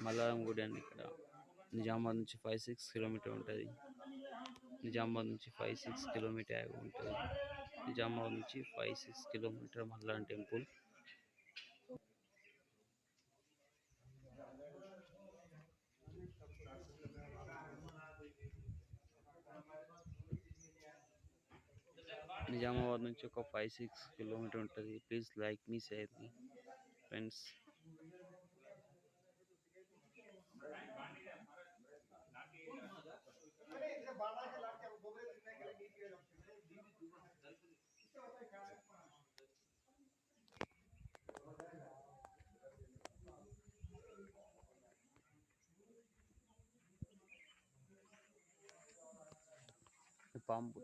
మల్లారం గుడి అండి ఇక్కడ. నిజామాబాద్ నుంచి 5, 6 కిలోమీటర్ ఉంటది. నిజామాబాద్ నుంచి 5, 6 కిలోమీటర్ ఉంటది. నిజామాబాద్ నుంచి 5, 6 కిలోమీటర్ మల్లారం టెంపుల్. నిజామాబాద్ నుంచి ఒక 5, 6 కిలోమీటర్ ఉంటది. Please like me, share me friends. పాంపు